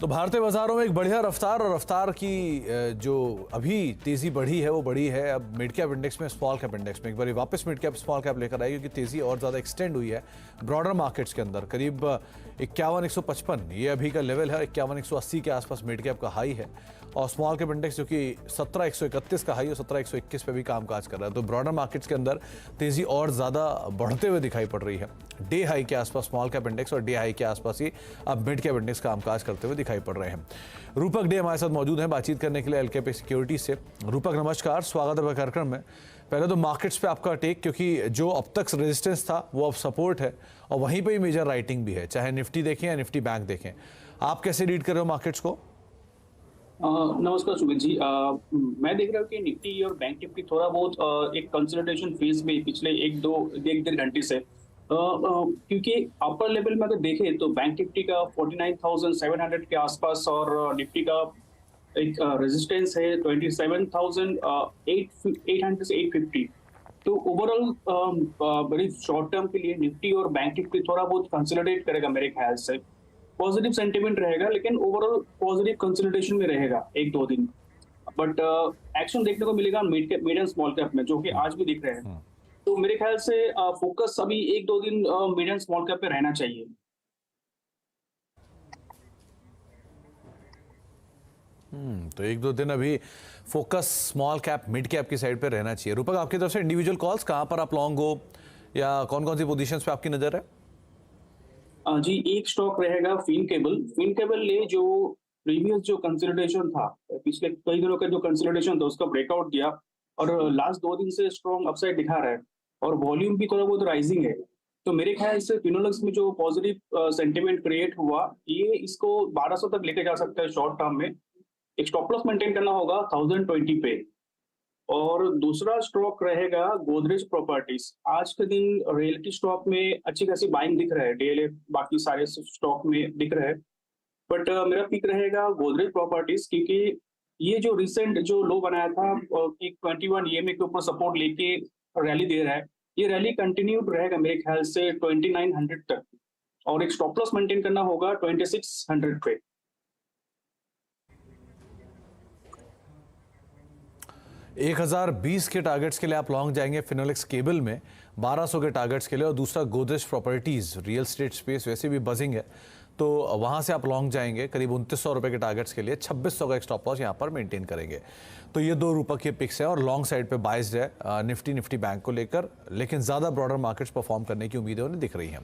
तो भारतीय बाजारों में एक बढ़िया रफ्तार और रफ्तार की जो अभी तेजी बढ़ी है वो बढ़ी है अब मिड कैप इंडेक्स में, स्मॉल कैप इंडेक्स में। एक बार वापस मिड कैप स्मॉल कैप लेकर आई क्योंकि तेजी और ज़्यादा एक्सटेंड हुई है ब्रॉडर मार्केट्स के अंदर। करीब 51,155 ये अभी का लेवल है, 51,180 के आसपास मिड कैप का हाई है और स्मॉल कैप इंडेक्स जो कि 17,131 का हाई और 17,121 पे भी कामकाज कर रहा है। तो ब्रॉडर मार्केट्स के अंदर तेजी और ज़्यादा बढ़ते हुए दिखाई पड़ रही है। डे हाई के आसपास स्मॉल कैप इंडेक्स और डे हाई के आसपास ही अब मिड कैप इंडेक्स कामकाज करते हुए दिखाई पड़ रहे हैं। रूपक डे हमारे साथ मौजूद हैं बातचीत करने के लिए एलकेपी सिक्योरिटीज से। रूपक नमस्कार, स्वागत है कार्यक्रम में। पहले तो मार्केट्स पे आपका टेक, क्योंकि जो अब तक रेजिस्टेंस था वो अब सपोर्ट है और वहीं पे ही मेजर राइटिंग भी है, चाहे निफ्टी देखें या निफ्टी बैंक देखें। आप कैसे रीड कर रहे हो मार्केट्स को? नमस्कार सुमित जी। मैं देख रहा हूँ कि निफ्टी और बैंक निफ्टी थोड़ा बहुत एक कंसोलिडेशन फेज में पिछले एक डेढ़ घंटे से, क्योंकि अपर लेवल में अगर देखें तो बैंक निफ्टी का 49,700 के आसपास और निफ्टी का एक रेजिस्टेंस है 27,800 से 850। तो ओवरऑल बड़ी शॉर्ट टर्म के लिए निफ्टी और बैंक निफ्टी थोड़ा बहुत कंसोलिडेट करेगा मेरे ख्याल से। पॉजिटिव सेंटीमेंट रहेगा लेकिन ओवरऑल पॉजिटिव कंसोलिडेशन में रहेगा एक दो दिन। बट एक्शन देखने को मिलेगा मिड एंड स्मॉल कैप में, जो कि आज भी दिख रहे हैं। तो मेरे ख्याल से फोकस अभी एक दो दिन मिड एंड स्मॉल कैप पे रहना चाहिए। तो एक दो दिन अभी focus small cap mid cap की साइड पे रहना चाहिए। रूपक, आपकी तरफ से इंडिविजुअल कॉल्स कहाँ पर आप लॉन्ग हो या कौन कौन सी पोजीशंस पे आपकी नजर है? जी, एक स्टॉक रहेगा फिनकेबल ले, जो प्रीवियस जो कंसोलिडेशन था, पिछले कई दिनों का जो कंसोलिडेशन था उसका ब्रेकआउट दिया और लास्ट दो दिन से स्ट्रॉन्ग अपसाइड दिखा रहा है और वॉल्यूम भी थोड़ा बहुत राइजिंग है। तो मेरे ख्याल से फिनोलेक्स में जो पॉजिटिव सेंटीमेंट क्रिएट हुआ, ये इसको 1200 तक लेके जा सकता है शॉर्ट टर्म में। एक स्टॉप लॉस मेंटेन करना होगा 1020 पे। और दूसरा स्टॉक रहेगा गोदरेज प्रॉपर्टीज। आज के दिन रियल्टी स्टॉक में अच्छी खासी बाइंग दिख रहा है, डीएलएफ बाकी सारे स्टॉक में दिख रहा है। बट मेरा पिक रहेगा गोदरेज प्रॉपर्टीज, क्योंकि ये जो रिसेंट जो लो बनाया था कि 21 ईएमए के ऊपर सपोर्ट लेके रैली दे रहा है, ये रैली कंटिन्यूड रहेगा मेरे ख्याल से 2900 तक और एक स्टॉप लॉस मेंटेन करना होगा 2600 पे। 1020 के टारगेट्स के लिए आप लॉन्ग जाएंगे फिनोलेक्स केबल में, 1200 के टारगेट्स के लिए। और दूसरा Godrej properties, real estate space वैसे भी बजिंग है तो वहां से आप लॉन्ग जाएंगे करीब 2900 रुपए के टारगेट्स के लिए। 2600 का एक स्टॉप लॉस यहां पर मेंटेन करेंगे। तो ये दो रूपक के पिक्स है और लॉन्ग साइड पे बाइज्ड है निफ्टी बैंक को लेकर, लेकिन ज्यादा ब्रॉडर मार्केट्स परफॉर्म करने की उम्मीदें उन्हें दिख रही हैं।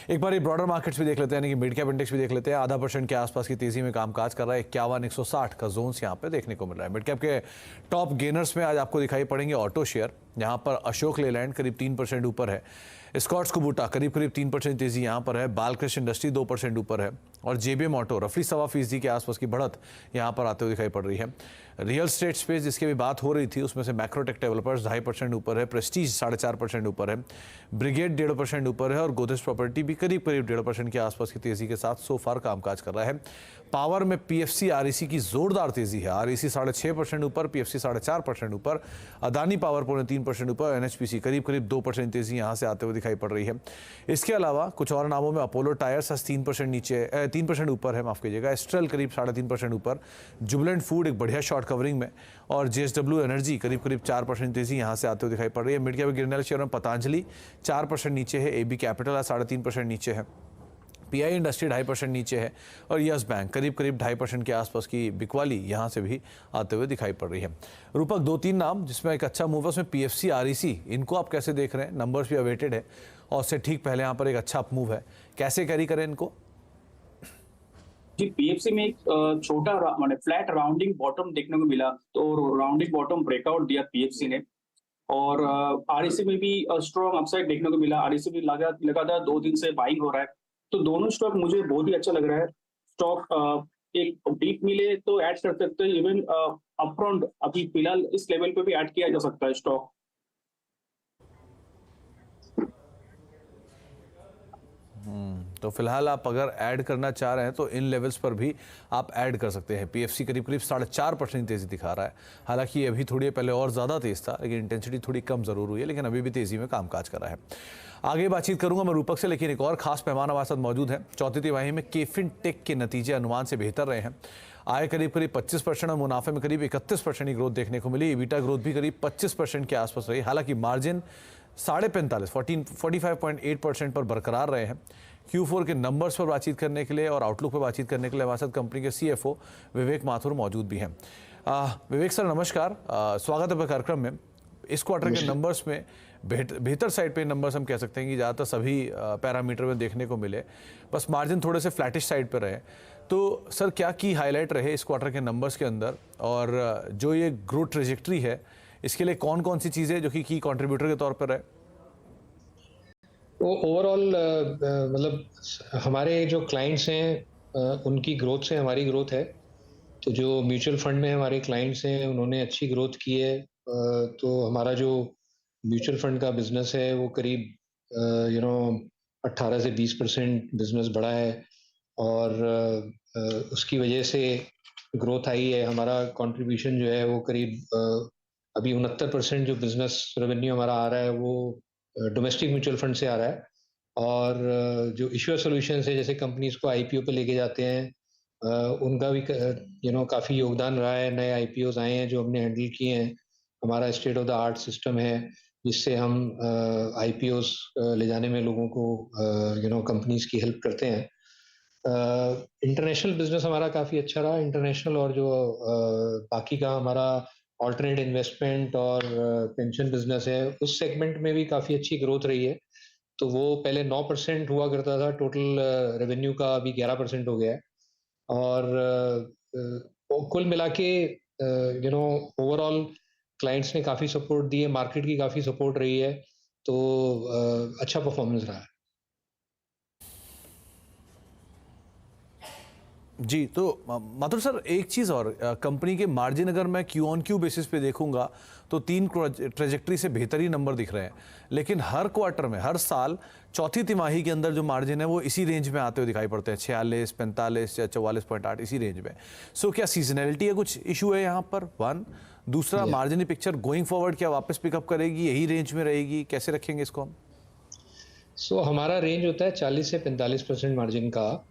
एक बार ये ब्रॉडर मार्केट्स भी देख लेते हैं, यानी कि मिड कैप इंडेक्स भी देख लेते हैं। 0.5% के आसपास की तेजी में कामकाज कर रहा है। 51,160 का जोन्स यहाँ पे देखने को मिल रहा है। मिड कैप के टॉप गेनर्स में आज आपको दिखाई पड़ेंगे ऑटो शेयर, यहाँ पर अशोक लेलैंड करीब 3% ऊपर है, स्कॉट्स कुबूटा करीब 3% तेजी यहाँ पर है, बालकृष्ण इंडस्ट्री 2% ऊपर है और जेबीएम ऑटो रफली 1.25% के आसपास की बढ़त यहाँ पर आते हुए दिखाई पड़ रही है। रियल स्टेट स्पेस जिसकी भी बात हो रही थी उसमें से मैक्रोटेक डेवलपर्स 2.5% ऊपर है, प्रेस्टीज 4.5% ऊपर है, ब्रिगेड 1.5% ऊपर है और गोदरेज प्रॉपर्टी भी करीब 1.5% के आसपास की तेजी के साथ सो फार कामकाज कर रहा है। पावर में पीएफसी आरईसी की जोरदार तेजी है, आरईसी 6.5% ऊपर, पीएफसी 4.5% ऊपर, अदानी पावर 3% ऊपर, एनएचपीसी करीब 2% तेजी यहाँ से आते हुए दिखाई पड़ रही है। इसके अलावा कुछ और नामों में अपोलो टायर्स 3% ऊपर है, माफ कीजिएगा, एस्ट्रल करीब 3.5% ऊपर, जुबिलेंट फूड एक बढ़िया शॉर्ट कवरिंग में और जेएसडब्ल्यू एनर्जी करीब 4% तेजी यहाँ से आते हुए दिखाई पड़ रही है। मिड कैप गिरने वाले शेयर में पतंजलि 4% नीचे है, एबी कैपिटल 3.5% नीचे है, पीआई इंडस्ट्री 2.5% नीचे है और यस बैंक करीब 2.5% के आसपास की बिकवाली यहाँ से भी आते हुए दिखाई पड़ रही है। रूपक, 2-3 नाम जिसमें एक अच्छा मूव है, उसमें पीएफसी आरईसी, इनको आप कैसे देख रहे हैं? नंबर्स भी अवेटेड है और उससे ठीक पहले यहाँ पर एक अच्छा मूव है, कैसे कैरी करें इनको? जी, पीएफसी में एक छोटा माने फ्लैट राउंडिंग बॉटम देखने को मिला, तो राउंडिंग बॉटम ब्रेकआउट दिया पीएफसी ने। और आरईसी में भी स्ट्रॉन्ग अपसाइड देखने को मिला। आरईसी भी लगातार 2 दिन से बाइंग हो रहा है। तो दोनों स्टॉक मुझे बहुत ही अच्छा लग रहा है। स्टॉक एक डीप मिले तो ऐड कर सकते हैं, इवन अपफ्रंट अभी फिलहाल इस लेवल पे भी ऐड किया जा सकता है स्टॉक। तो फिलहाल आप अगर ऐड करना चाह रहे हैं तो इन लेवल्स पर भी आप ऐड कर सकते हैं। पीएफसी करीब करीब 4.5% तेज़ी दिखा रहा है। हालांकि अभी थोड़ी पहले और ज़्यादा तेज़ था, लेकिन इंटेंसिटी थोड़ी कम ज़रूर हुई है, लेकिन अभी भी तेज़ी में कामकाज कर रहा है। आगे बातचीत करूंगा मैं रूपक से, लेकिन एक और खास मेहमान हमारे साथ मौजूद है। चौथी तिमाही में केफिन टेक के नतीजे अनुमान से बेहतर रहे हैं। आय करीब करीब 25% और मुनाफे में करीब 31% की ग्रोथ देखने को मिली। ईबिटा ग्रोथ भी करीब 25% के आसपास रही। हालांकि मार्जिन 45.8% पर बरकरार रहे हैं। Q4 के नंबर्स पर बातचीत करने के लिए और आउटलुक पर बातचीत करने के लिए हमारे साथ कंपनी के CFO विवेक माथुर मौजूद भी हैं। विवेक सर नमस्कार, स्वागत है कार्यक्रम में। इस क्वार्टर के नंबर्स में बेहतर साइड पे नंबर्स हम कह सकते हैं कि ज़्यादातर सभी पैरामीटर में देखने को मिले, बस मार्जिन थोड़े से फ्लैटिश साइड पे रहे। तो सर क्या की हाईलाइट रहे इस क्वार्टर के नंबर्स के अंदर, और जो ये ग्रोथ ट्रेजेक्ट्री है इसके लिए कौन कौन सी चीज़ें जो कि की कंट्रीब्यूटर के तौर पर है? तो ओवरऑल मतलब हमारे जो क्लाइंट्स हैं उनकी ग्रोथ से हमारी ग्रोथ है। तो जो म्यूचुअल फंड में हमारे क्लाइंट्स हैं उन्होंने अच्छी ग्रोथ की है। तो हमारा जो म्यूचुअल फंड का बिजनेस है वो करीब 18 से 20% बिजनेस बढ़ा है, और उसकी वजह से ग्रोथ आई है। हमारा कंट्रीब्यूशन जो है वो करीब अभी 69% जो बिजनेस रेवेन्यू हमारा आ रहा है वो डोमेस्टिक म्यूचुअल फंड से आ रहा है। और जो इश्यूर सॉल्यूशंस है, जैसे कंपनीज को आईपीओ पे लेके जाते हैं, उनका भी काफ़ी योगदान रहा है। नए आईपीओज आए हैं जो हमने हैंडल किए हैं। हमारा state of the art system है जिससे हम आईपीओज ले जाने में लोगों को कंपनीज की हेल्प करते हैं। इंटरनेशनल बिजनेस हमारा काफ़ी अच्छा रहा। इंटरनेशनल और जो बाकी का हमारा ऑल्टरनेट इन्वेस्टमेंट और पेंशन बिजनेस है, उस सेगमेंट में भी काफ़ी अच्छी ग्रोथ रही है। तो वो पहले 9% हुआ करता था टोटल रेवेन्यू का, अभी 11% हो गया है। और कुल मिला के ओवरऑल क्लाइंट्स ने काफ़ी सपोर्ट दी है, मार्केट की काफ़ी सपोर्ट रही है। तो अच्छा परफॉर्मेंस रहा है। जी, तो माथुर सर एक चीज़ और, कंपनी के मार्जिन अगर मैं क्यू ऑन क्यू बेसिस पे देखूंगा तो 3 ट्रेजेक्ट्री से बेहतर ही नंबर दिख रहे हैं, लेकिन हर क्वार्टर में हर साल चौथी तिमाही के अंदर जो मार्जिन है वो इसी रेंज में आते हुए दिखाई पड़ते हैं, 46, 45 या 44.8 इसी रेंज में। सो क्या सीजनैलिटी का कुछ इशू है यहाँ पर? वन, दूसरा मार्जिन पिक्चर गोइंग फॉरवर्ड क्या वापस पिकअप करेगी, यही रेंज में रहेगी, कैसे रखेंगे इसको हम? हमारा रेंज होता है 40 से 45% मार्जिन का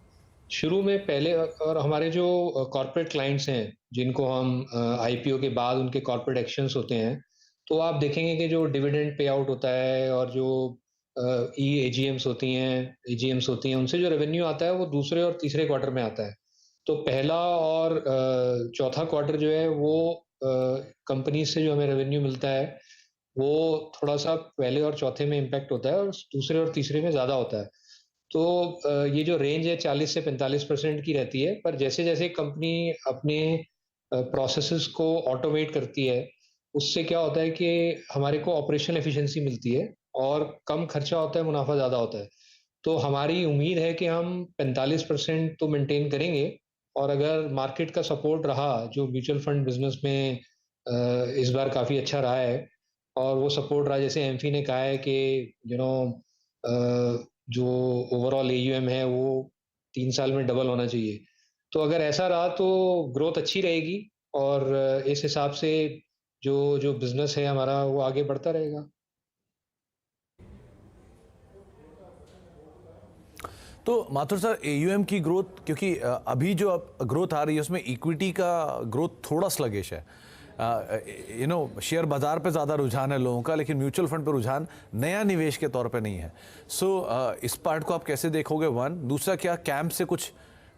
शुरू में पहले। और हमारे जो कॉर्पोरेट क्लाइंट्स हैं जिनको हम आईपीओ के बाद उनके कॉर्पोरेट एक्शंस होते हैं, तो आप देखेंगे कि जो डिविडेंड पे आउट होता है और जो एजीएम्स होती हैं उनसे जो रेवेन्यू आता है वो दूसरे और तीसरे क्वार्टर में आता है। तो पहला और चौथा क्वार्टर जो है वो कंपनी से जो हमें रेवेन्यू मिलता है वो थोड़ा सा पहले और चौथे में इम्पैक्ट होता है और दूसरे और तीसरे में ज़्यादा होता है। तो ये जो रेंज है 40 से 45% की रहती है। पर जैसे जैसे कंपनी अपने प्रोसेसेस को ऑटोमेट करती है, उससे क्या होता है कि हमारे को ऑपरेशनल एफिशिएंसी मिलती है और कम खर्चा होता है, मुनाफा ज़्यादा होता है। तो हमारी उम्मीद है कि हम 45% तो मेंटेन करेंगे। और अगर मार्केट का सपोर्ट रहा, जो म्यूचुअल फंड बिजनेस में इस बार काफ़ी अच्छा रहा है, और वो सपोर्ट रहा, जैसे एमफी ने कहा है कि जो ओवरऑल एयूएम है वो 3 साल में डबल होना चाहिए। तो अगर ऐसा रहा तो ग्रोथ अच्छी रहेगी, और इस हिसाब से जो जो बिजनेस है हमारा वो आगे बढ़ता रहेगा। तो माथुर सर एयूएम की ग्रोथ, क्योंकि अभी जो ग्रोथ आ रही है उसमें इक्विटी का ग्रोथ थोड़ा स्लगिश है। शेयर बाजार पे ज़्यादा रुझान है लोगों का, लेकिन म्यूचुअल फंड पर रुझान नया निवेश के तौर पे नहीं है। इस पार्ट को आप कैसे देखोगे? वन, दूसरा क्या कैंप से कुछ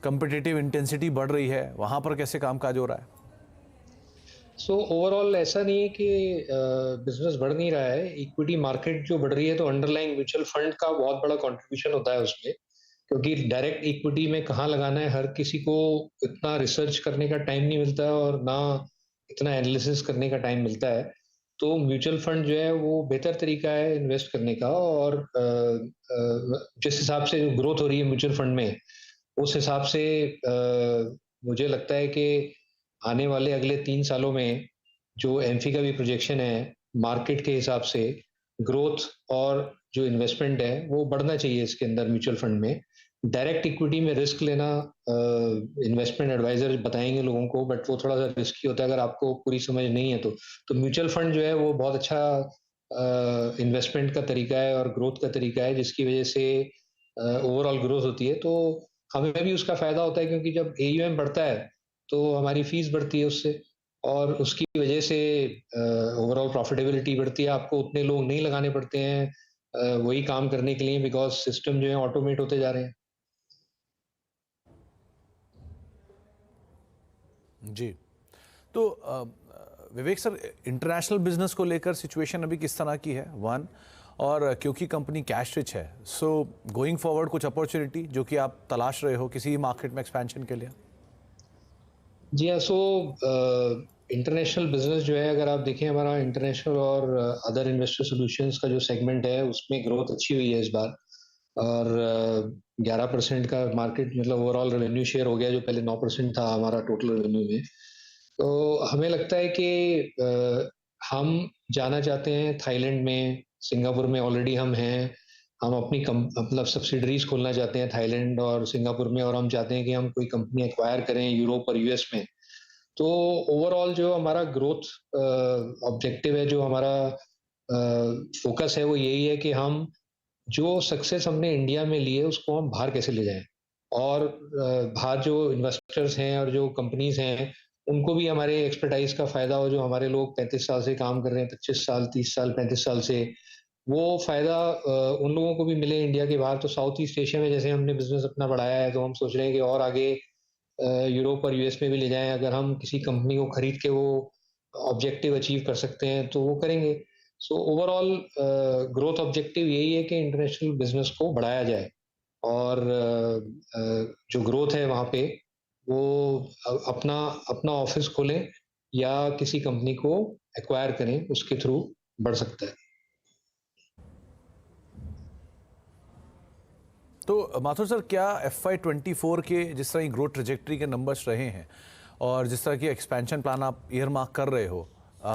कम्पिटिटिव इंटेंसिटी बढ़ रही है, वहाँ पर कैसे कामकाज हो रहा है? ओवरऑल ऐसा नहीं है कि बिजनेस बढ़ नहीं रहा है। इक्विटी मार्केट जो बढ़ रही है तो अंडरलाइंग म्यूचुअल फंड का बहुत बड़ा कंट्रीब्यूशन होता है उसमें, क्योंकि डायरेक्ट इक्विटी में कहाँ लगाना है हर किसी को इतना रिसर्च करने का टाइम नहीं मिलता है और ना इतना एनालिसिस करने का टाइम मिलता है। तो म्यूचुअल फंड जो है वो बेहतर तरीका है इन्वेस्ट करने का। और जिस हिसाब से ग्रोथ हो रही है म्यूचुअल फंड में, उस हिसाब से मुझे लगता है कि आने वाले अगले 3 सालों में जो एमफी का भी प्रोजेक्शन है, मार्केट के हिसाब से ग्रोथ और जो इन्वेस्टमेंट है वो बढ़ना चाहिए इसके अंदर म्यूचुअल फंड में। डायरेक्ट इक्विटी में रिस्क लेना इन्वेस्टमेंट एडवाइजर बताएंगे लोगों को, बट वो थोड़ा सा रिस्की होता है अगर आपको पूरी समझ नहीं है तो म्यूचुअल फंड जो है वो बहुत अच्छा इन्वेस्टमेंट का तरीका है और ग्रोथ का तरीका है, जिसकी वजह से ओवरऑल ग्रोथ होती है। तो हमें भी उसका फायदा होता है, क्योंकि जब एयूएम बढ़ता है तो हमारी फीस बढ़ती है उससे, और उसकी वजह से ओवरऑल प्रॉफिटेबिलिटी बढ़ती है। आपको उतने लोग नहीं लगाने पड़ते हैं वही काम करने के लिए, बिकॉज सिस्टम जो है ऑटोमेट होते जा रहे हैं। जी। तो विवेक सर, इंटरनेशनल बिजनेस को लेकर सिचुएशन अभी किस तरह की है, वन, और क्योंकि कंपनी कैश रिच है, सो गोइंग फॉरवर्ड कुछ अपॉर्चुनिटी जो कि आप तलाश रहे हो किसी मार्केट में एक्सपेंशन के लिए? जी हाँ, सो इंटरनेशनल बिजनेस जो है, अगर आप देखें हमारा इंटरनेशनल और अदर इन्वेस्टर सॉल्यूशंस का जो सेगमेंट है उसमें ग्रोथ अच्छी हुई है इस बार, और 11% का मार्केट मतलब ओवरऑल रेवेन्यू शेयर हो गया, जो पहले 9% था हमारा टोटल रेवेन्यू में। तो हमें लगता है कि हम जाना चाहते हैं थाईलैंड में, सिंगापुर में ऑलरेडी हम हैं। हम अपनी मतलब सब्सिडरीज खोलना चाहते हैं थाईलैंड और सिंगापुर में, और हम चाहते हैं कि हम कोई कंपनी एक्वायर करें यूरोप और यूएस में। तो ओवरऑल जो हमारा ग्रोथ ऑब्जेक्टिव है, जो हमारा फोकस है, वो यही है कि हम जो सक्सेस हमने इंडिया में ली है उसको हम बाहर कैसे ले जाएं, और बाहर जो इन्वेस्टर्स हैं और जो कंपनीज हैं उनको भी हमारे एक्सपर्टाइज का फायदा हो। जो हमारे लोग 35 साल से काम कर रहे हैं, 25 साल, 30 साल, 35 साल से, वो फायदा उन लोगों को भी मिले इंडिया के बाहर। तो साउथ ईस्ट एशिया में जैसे हमने बिजनेस अपना बढ़ाया है, तो हम सोच रहे हैं कि और आगे यूरोप और यूएस में भी ले जाएं। अगर हम किसी कंपनी को खरीद के वो ऑब्जेक्टिव अचीव कर सकते हैं तो वो करेंगे। सो ओवरऑल ग्रोथ ऑब्जेक्टिव यही है कि इंटरनेशनल बिजनेस को बढ़ाया जाए, और जो ग्रोथ है वहाँ पे वो अपना अपना ऑफिस खोलें या किसी कंपनी को एक्वायर करें, उसके थ्रू बढ़ सकता है। तो माथुर सर, क्या FY24 के जिस तरह की ग्रोथ ट्रेजेक्ट्री के नंबर्स रहे हैं और जिस तरह की एक्सपेंशन प्लान आप ईयर मार्क कर रहे हो,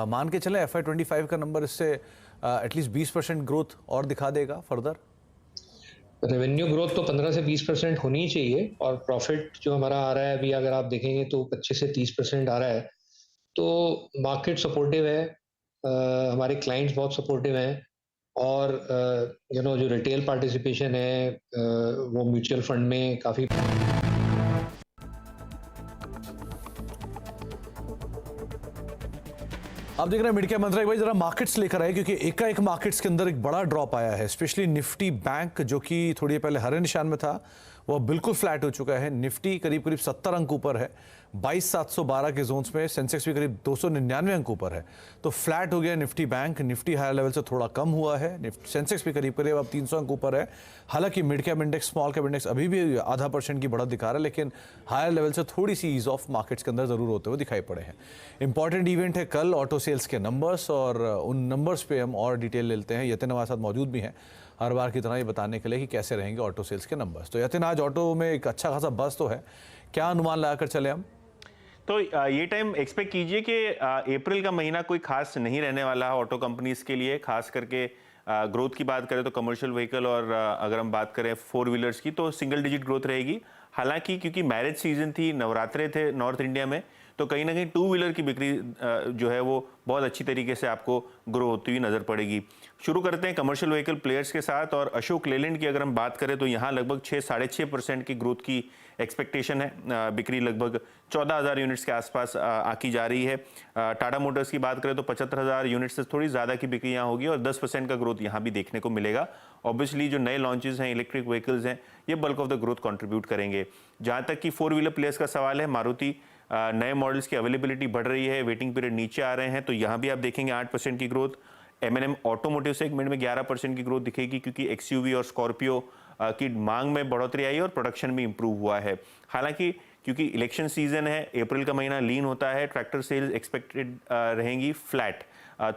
मान के चलें FY25 का नंबर इससे एटलीस्ट 20% ग्रोथ और दिखा देगा फर्दर? रेवेन्यू ग्रोथ तो 15 से 20% होनी ही चाहिए, और प्रॉफिट जो हमारा आ रहा है अभी अगर आप देखेंगे तो 25 से 30% आ रहा है। तो मार्केट सपोर्टिव है, हमारे क्लाइंट्स बहुत सपोर्टिव हैं, और जो रिटेल पार्टिसिपेशन है वो म्यूचुअल फंड में काफ़ी। आप देख रहे हैं मिड कैप मंत्रा। भाई जरा मार्केट्स लेकर आए, क्योंकि एकाएक मार्केट्स के अंदर एक बड़ा ड्रॉप आया है, स्पेशली निफ्टी बैंक जो कि थोड़ी देर पहले हरे निशान में था, वो बिल्कुल फ्लैट हो चुका है। निफ्टी करीब करीब 70 अंक ऊपर है 22,712 के जोन्स में, सेंसेक्स भी करीब 299 अंक ऊपर है। तो फ्लैट हो गया Nifty bank. Nifty higher level से थोड़ा कम हुआ है, सेंसेक्स भी करीब करीब अब 300 अंक ऊपर है। हालांकि mid cap index, small cap index अभी भी आधा % की बढ़त दिखा रहा है, लेकिन हायर लेवल से थोड़ी सी ईज ऑफ मार्केट्स के अंदर जरूर होते हुए दिखाई पड़े हैं। इंपॉर्टेंट इवेंट है कल ऑटो सेल्स के नंबर्स, और उन नंबर्स पे हम और डिटेल लेते हैं। यतिन हमारे साथ मौजूद भी हैं हर बार की तरह ये बताने के लिए कि कैसे रहेंगे ऑटो सेल्स के नंबर्स। तो यतिन, आज ऑटो में एक अच्छा खासा बस तो है, क्या अनुमान लगाकर चले हम? तो ये टाइम एक्सपेक्ट कीजिए कि अप्रैल का महीना कोई खास नहीं रहने वाला है ऑटो कंपनीज के लिए। खास करके ग्रोथ की बात करें तो कमर्शियल व्हीकल, और अगर हम बात करें 4 व्हीलर्स की तो सिंगल डिजिट ग्रोथ रहेगी। हालांकि क्योंकि मैरिज सीजन थी, नवरात्रे थे नॉर्थ इंडिया में, तो कहीं ना कहीं 2 व्हीलर की बिक्री जो है वो बहुत अच्छी तरीके से आपको ग्रो होती हुई नजर पड़ेगी। शुरू करते हैं कमर्शियल व्हीकल प्लेयर्स के साथ, और अशोक लेलैंड की अगर हम बात करें तो यहाँ लगभग 6-6.5% की ग्रोथ की एक्सपेक्टेशन है। बिक्री लगभग 14,000 यूनिट्स के आसपास आकी जा रही है। टाटा मोटर्स की बात करें तो 75,000 यूनिट्स से थोड़ी ज़्यादा की बिक्री यहाँ होगी, और 10% का ग्रोथ यहाँ भी देखने को मिलेगा। ऑब्वियसली जो नए लॉन्चेस हैं, इलेक्ट्रिक व्हीकल्स हैं, ये bulk of the growth contribute करेंगे। जहाँ तक कि 4 व्हीलर प्लेयर्स का सवाल है, मारुति नए मॉडल्स की अवेलेबिलिटी बढ़ रही है, वेटिंग पीरियड नीचे आ रहे हैं, तो यहाँ भी आप देखेंगे 8% की ग्रोथ। M&M ऑटोमोटिव सेगमेंट में 11% की ग्रोथ दिखेगी, क्योंकि XUV और स्कॉर्पियो की मांग में बढ़ोतरी आई और प्रोडक्शन भी इंप्रूव हुआ है। हालांकि क्योंकि इलेक्शन सीजन है, अप्रैल का महीना लीन होता है, ट्रैक्टर सेल्स एक्सपेक्टेड रहेंगी फ्लैट,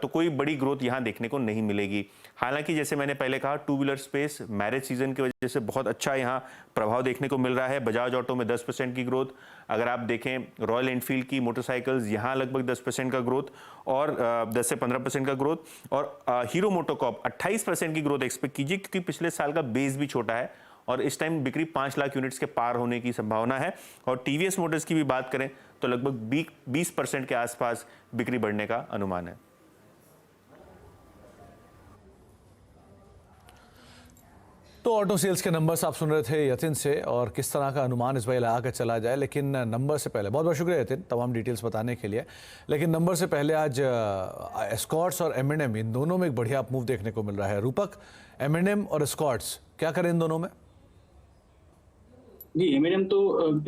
तो कोई बड़ी ग्रोथ यहाँ देखने को नहीं मिलेगी। हालांकि जैसे मैंने पहले कहा, two wheeler space marriage season की वजह से बहुत अच्छा यहाँ प्रभाव देखने को मिल रहा है। बजाज ऑटो में 10% की ग्रोथ, अगर आप देखें रॉयल एनफील्ड की मोटरसाइकिल्स यहाँ लगभग 10% का ग्रोथ और 10 से 15% का ग्रोथ, और हीरो मोटोकॉर्प 28% की ग्रोथ एक्सपेक्ट कीजिए, क्योंकि पिछले साल का बेस भी छोटा है और इस टाइम बिक्री 5 लाख यूनिट्स के पार होने की संभावना है। और टीवीएस मोटर्स की भी बात करें तो लगभग 20% के आसपास बिक्री बढ़ने का अनुमान है। तो ऑटो सेल्स के नंबर्स आप सुन रहे थे यतिन से, और किस तरह का अनुमान इस बार लगा कर चला जाए। लेकिन नंबर से पहले बहुत बहुत शुक्रिया यतिन तमाम डिटेल्स बताने के लिए। लेकिन नंबर से पहले आज एस्कॉर्ट्स और M&M इन दोनों में एक बढ़िया अप मूव देखने को मिल रहा है। रूपक, M&M और एस्कॉर्ट्स क्या करें इन दोनों में? जी, M&M तो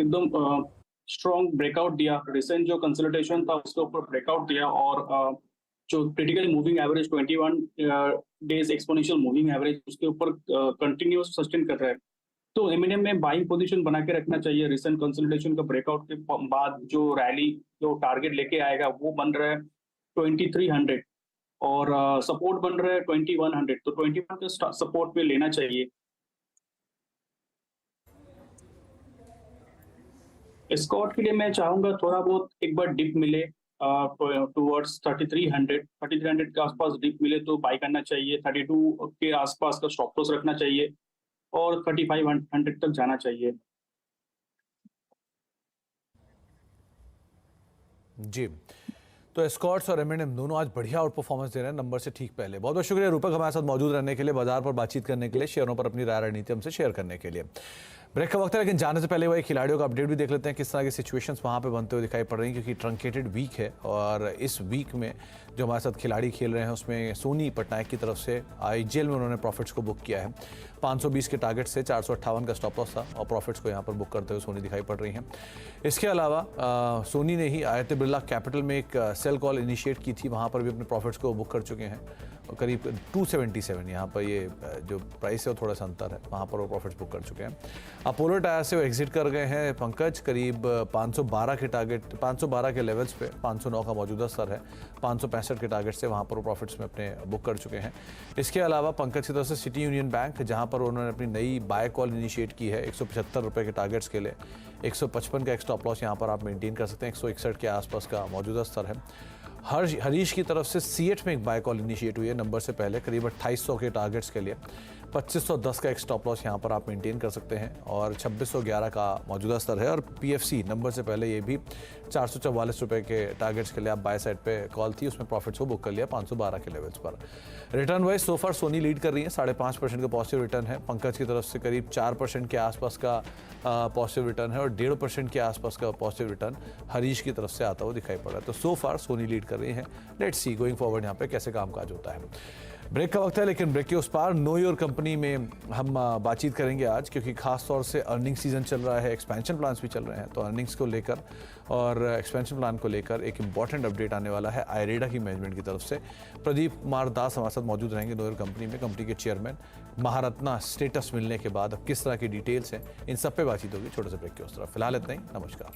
एकदम स्ट्रॉन्ग ब्रेकआउट दिया, रिसेंट जो कंसोलिडेशन था उसके ऊपर ब्रेकआउट दिया, और जो critical moving average 21 days exponential moving average उसके ऊपर कंटिन्यूअस सस्टेन कर रहा है। तो M&M में बाइंग पोजीशन बना के रखना चाहिए। रिसेंट कंसोलिडेशन का ब्रेकआउट के बाद जो रैली जो टारगेट लेके आएगा वो बन रहा है 2300 और सपोर्ट बन रहा है 2100, तो 21 का सपोर्ट पे लेना चाहिए। एस्कॉर्ट के लिए मैं चाहूंगा थोड़ा बहुत एक बार डिप मिले टुवर्ड्स 3300 के आसपास डिप मिले तो बाई करना चाहिए। 32 के आसपास का स्टॉप लॉस रखना चाहिए और 3500 तक जाना चाहिए। जी, तो एस्कॉर्ट्स और M&M दोनों आज बढ़िया आउट परफॉर्मेंस दे रहे हैं नंबर से ठीक पहले। बहुत बहुत शुक्रिया रूपक हमारे साथ मौजूद रहने के लिए, बाजार पर बातचीत करने के लिए, शेयरों पर अपनी राय रणनीति हमसे शेयर करने के लिए। ब्रेक का वक्त है, लेकिन जाने से पहले वही खिलाड़ियों का अपडेट भी देख लेते हैं किस तरह की सिचुएशंस वहाँ पे बनते हुए दिखाई पड़ रही हैं, क्योंकि ट्रंकेटेड वीक है। और इस वीक में जो हमारे साथ खिलाड़ी खेल रहे हैं उसमें सोनी पटनायक की तरफ से IGL में उन्होंने प्रॉफिट्स को बुक किया है। 520 के टारगेट से 458 का स्टॉप लॉस था और प्रॉफिट्स को यहाँ पर बुक करते हुए सोनी दिखाई पड़ रही हैं। इसके अलावा सोनी ने ही आदित्य बिरला कैपिटल में एक सेल कॉल इनिशिएट की थी, वहाँ पर भी अपने प्रॉफिट्स को बुक कर चुके हैं। और करीब 277 यहाँ पर ये जो प्राइस है वो थोड़ा सा अंतर है, वहाँ पर वो प्रॉफिट्स बुक कर चुके हैं। अपोलो टायर से वो एग्जिट कर गए हैं पंकज, करीब 512 के टारगेट 512 के लेवल्स पे, 509 का मौजूदा स्तर है, 565 के टारगेट से वहाँ पर वो प्रॉफिट्स में अपने बुक कर चुके हैं। इसके अलावा पंकज की तरफ से सिटी यूनियन बैंक, जहाँ पर उन्होंने अपनी नई बाय कॉल इनिशिएट की है 175 रुपये के टारगेट्स के लिए, 155 का एक स्टॉप लॉस यहाँ पर आप मेंटेन कर सकते हैं, 161 के आसपास का मौजूदा स्तर है। हरीश की तरफ से सीएट में एक बाय कॉल इनिशिएट हुई है नंबर से पहले, करीब 2800 के टारगेट्स के लिए, 2510 का एक स्टॉप लॉस यहाँ पर आप मेंटेन कर सकते हैं और 2611 का मौजूदा स्तर है। और PFC नंबर से पहले ये भी 444 रुपये के टारगेट्स के लिए आप बाय साइड पे कॉल थी, उसमें प्रॉफिट्स को बुक कर लिया 512 के लेवल्स पर। रिटर्न वाइज सो फार सोनी लीड कर रही है, 5.5% का पॉजिटिव रिटर्न है। पंकज की तरफ से करीब 4% के आसपास का पॉजिटिव रिटर्न है और 1.5% के आसपास का पॉजिटिव रिटर्न हरीश की तरफ से आता हुआ दिखाई पड़ रहा है। तो सो फार सोनी लीड कर रही है। लेट्स सी गोइंग फॉरवर्ड यहाँ पे कैसे कामकाज होता है। ब्रेक का वक्त है, लेकिन ब्रेक के उस पार नो योर कंपनी में हम बातचीत करेंगे आज, क्योंकि खास तौर से अर्निंग सीजन चल रहा है, एक्सपेंशन प्लान्स भी चल रहे हैं। तो अर्निंग्स को लेकर और एक्सपेंशन प्लान को लेकर एक इंपॉर्टेंट अपडेट आने वाला है आयरेडा की मैनेजमेंट की तरफ से। प्रदीप कुमार दास हमारे साथ मौजूद रहेंगे नो योर कंपनी में, कंपनी के चेयरमैन। महारत्ना स्टेटस मिलने के बाद अब किस तरह की डिटेल्स हैं, इन सब पे बातचीत होगी छोटे से ब्रेक के उस तरफ। फिलहाल इतना ही, नमस्कार।